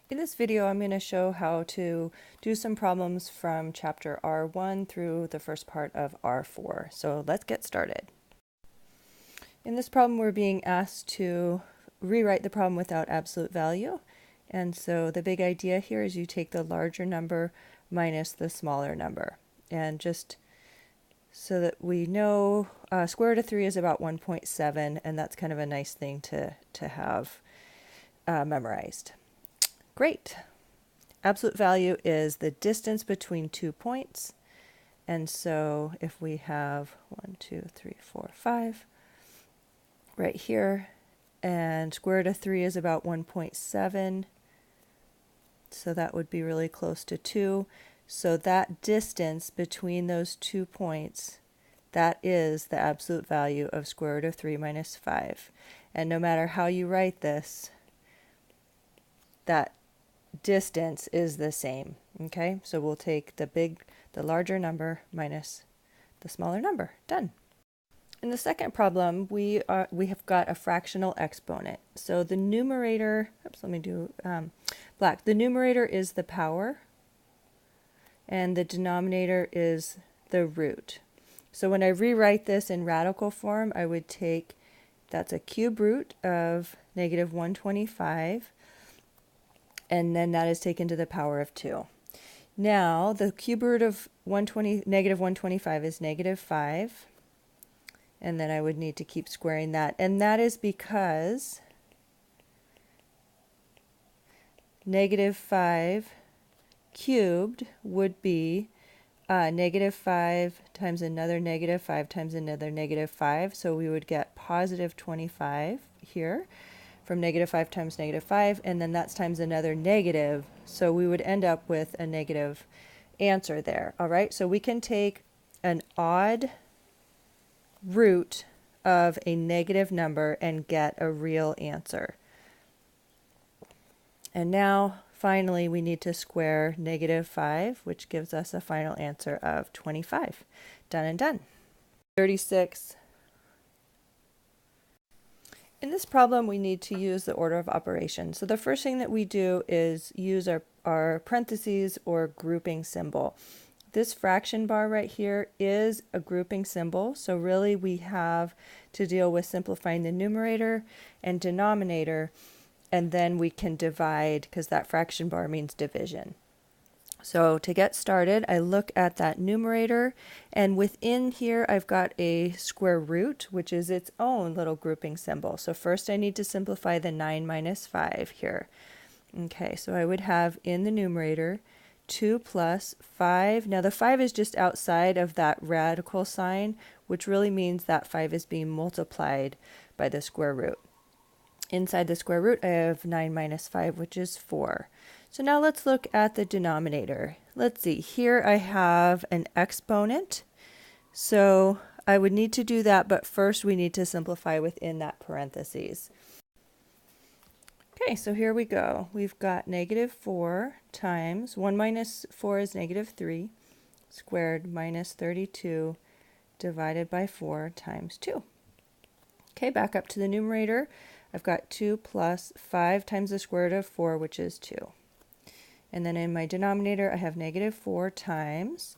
In this video, I'm going to show how to do some problems from chapter R1 through the first part of R4. So let's get started. In this problem, we're being asked to rewrite the problem without absolute value. And so the big idea here is you take the larger number minus the smaller number. And just so that we know, square root of 3 is about 1.7, and that's kind of a nice thing to have memorized. Great. Absolute value is the distance between 2 points. And so if we have 1, 2, 3, 4, 5 right here, and square root of 3 is about 1.7, so that would be really close to 2. So that distance between those 2 points, that is the absolute value of square root of 3 minus 5. And no matter how you write this, that distance is the same. Okay, so we'll take the larger number minus the smaller number. Done. In the second problem, we have got a fractional exponent. So the numerator, let me do black. The numerator is the power, and the denominator is the root. So when I rewrite this in radical form, I would take, that's a cube root of negative 125. And then that is taken to the power of 2. Now, the cube root of negative 125 is negative 5. And then I would need to keep squaring that. And that is because negative 5 cubed would be negative 5 times another negative 5 times another negative 5. So we would get positive 25 here, from negative 5 times negative 5, and then that's times another negative, so we would end up with a negative answer there. All right, so we can take an odd root of a negative number and get a real answer. And now, finally, we need to square negative 5, which gives us a final answer of 25. Done and done. 36. In this problem, we need to use the order of operations. So the first thing that we do is use our parentheses or grouping symbol. This fraction bar right here is a grouping symbol. So really we have to deal with simplifying the numerator and denominator, and then we can divide, because that fraction bar means division. So to get started, I look at that numerator, and within here I've got a square root, which is its own little grouping symbol. So first I need to simplify the 9 minus 5 here. Okay, so I would have in the numerator 2 plus 5. Now the 5 is just outside of that radical sign, which really means that 5 is being multiplied by the square root. Inside the square root, I have 9 minus 5, which is 4. So now let's look at the denominator. Let's see, here I have an exponent. So I would need to do that, but first we need to simplify within that parentheses. Okay, so here we go. We've got negative 4 times 1 minus 4 is negative 3 squared minus 32 divided by 4 times 2. Okay, back up to the numerator. I've got 2 plus 5 times the square root of 4, which is 2. And then in my denominator, I have negative 4 times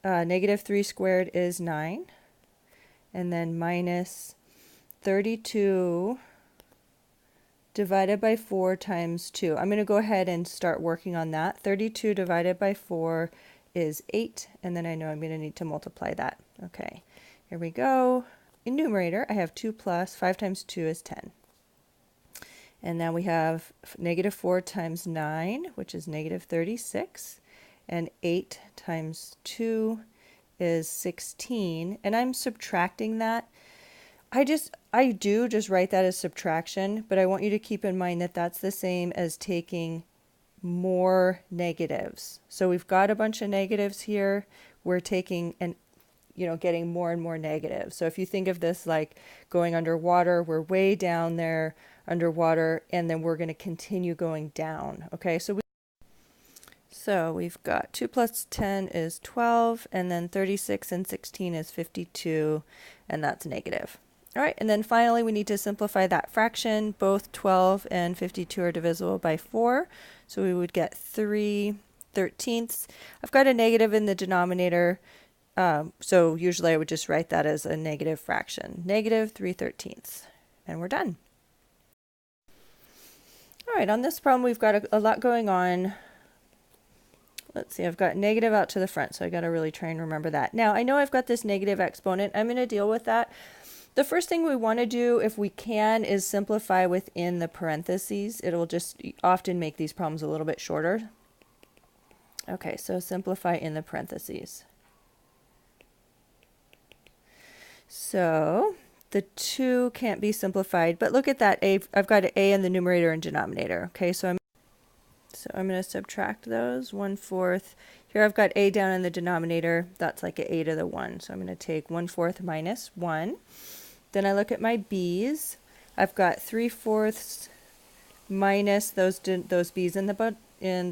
negative 3 squared is 9. And then minus 32 divided by 4 times 2. I'm going to go ahead and start working on that. 32 divided by 4 is 8. And then I know I'm going to need to multiply that. Okay, here we go. In numerator, I have 2 plus 5 times 2 is 10. And now we have negative 4 times 9, which is negative 36. And 8 times 2 is 16. And I'm subtracting that. I do just write that as subtraction, but I want you to keep in mind that that's the same as taking more negatives. So we've got a bunch of negatives here. We're taking and getting more and more negatives. So if you think of this like going underwater, we're way down there underwater, and then we're going to continue going down. Okay, so we've got 2 plus 10 is 12, and then 36 and 16 is 52, and that's negative. All right, and then finally we need to simplify that fraction. Both 12 and 52 are divisible by 4, so we would get 3/13. I've got a negative in the denominator, so usually I would just write that as a negative fraction. Negative 3/13. And we're done. All right, on this problem we've got a lot going on. Let's see, I've got negative out to the front, so I got to really try and remember that. Now, I know I've got this negative exponent. I'm going to deal with that. The first thing we want to do, if we can, is simplify within the parentheses. It'll just often make these problems a little bit shorter. Okay, so simplify in the parentheses. So the 2 can't be simplified, but look at that. I've got an a in the numerator and denominator. Okay, so I'm going to subtract those. 1/4. Here I've got a down in the denominator. That's like an a to the 1. So I'm going to take 1/4 minus 1. Then I look at my b's. I've got 3/4 minus those b's in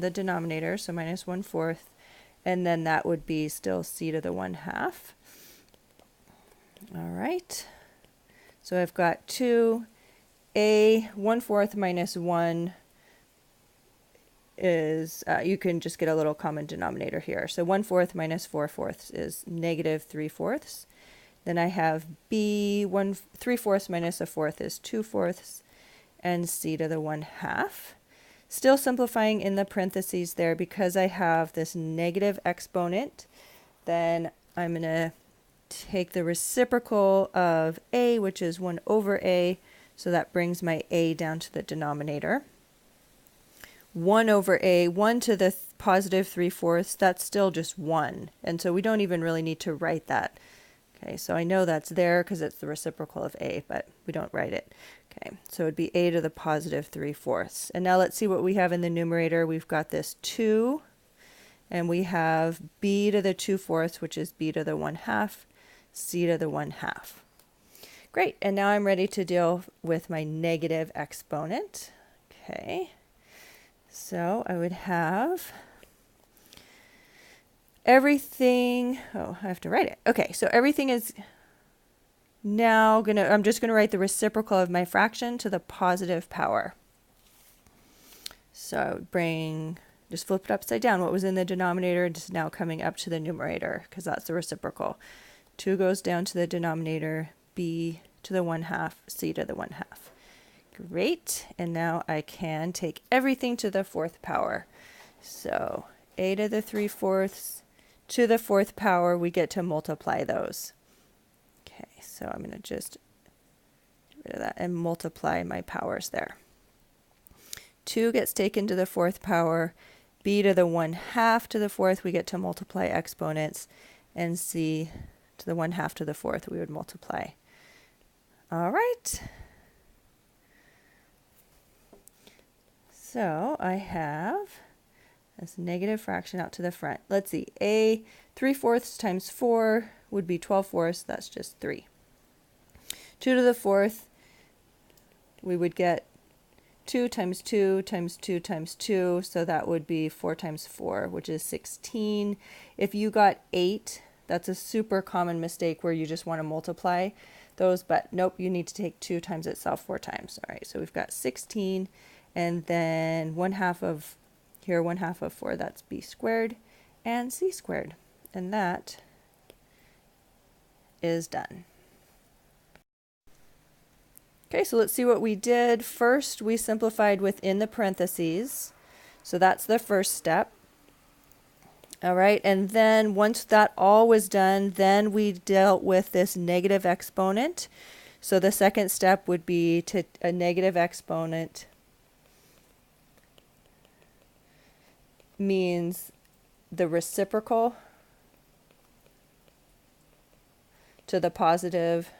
the denominator, so minus 1/4. And then that would be still c to the 1/2. All right. So I've got 2. A 1/4 minus 1 is, you can just get a little common denominator here. So 1/4 minus 4/4 is negative 3/4. Then I have b, 3/4 minus 1/4 is 2/4, and c to the 1/2. Still simplifying in the parentheses there because I have this negative exponent. Then I'm going to take the reciprocal of a, which is 1/a, so that brings my a down to the denominator. 1/a, 1 to the positive 3/4, that's still just 1. And so we don't even really need to write that. Okay, so I know that's there because it's the reciprocal of a, but we don't write it. Okay, so it would be a to the positive 3/4. And now let's see what we have in the numerator. We've got this 2, and we have b to the 2/4, which is b to the 1/2, c to the 1/2. Great, and now I'm ready to deal with my negative exponent. Okay. So I would have everything, I have to write it. Okay, so everything is now I'm just gonna write the reciprocal of my fraction to the positive power. So I would just flip it upside down. What was in the denominator is now coming up to the numerator because that's the reciprocal. 2 goes down to the denominator, b to the 1/2, c to the 1/2. Great, and now I can take everything to the 4th power. So a to the 3/4 to the 4th power, we get to multiply those. Okay, so I'm going to just get rid of that and multiply my powers there. 2 gets taken to the 4th power, b to the 1/2 to the 4th, we get to multiply exponents, and c to the 1/2 to the 4th, we would multiply. All right. So I have this negative fraction out to the front. Let's see, a 3/4 times 4 would be 12/4, that's just 3. 2 to the 4th, we would get 2 times 2 times 2 times 2, so that would be 4 times 4, which is 16. If you got 8, that's a super common mistake where you just want to multiply those, but nope, you need to take 2 times itself 4 times. All right, so we've got 16. And then 1/2 of 4, that's b squared and c squared. And that is done. Okay, so let's see what we did. First, we simplified within the parentheses. So that's the first step. All right, and then once that all was done, then we dealt with this negative exponent. So the second step would be to a negative exponent means the reciprocal to the positive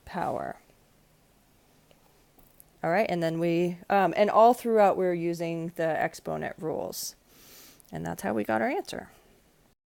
power. All right, and then and all throughout we're using the exponent rules. And that's how we got our answer.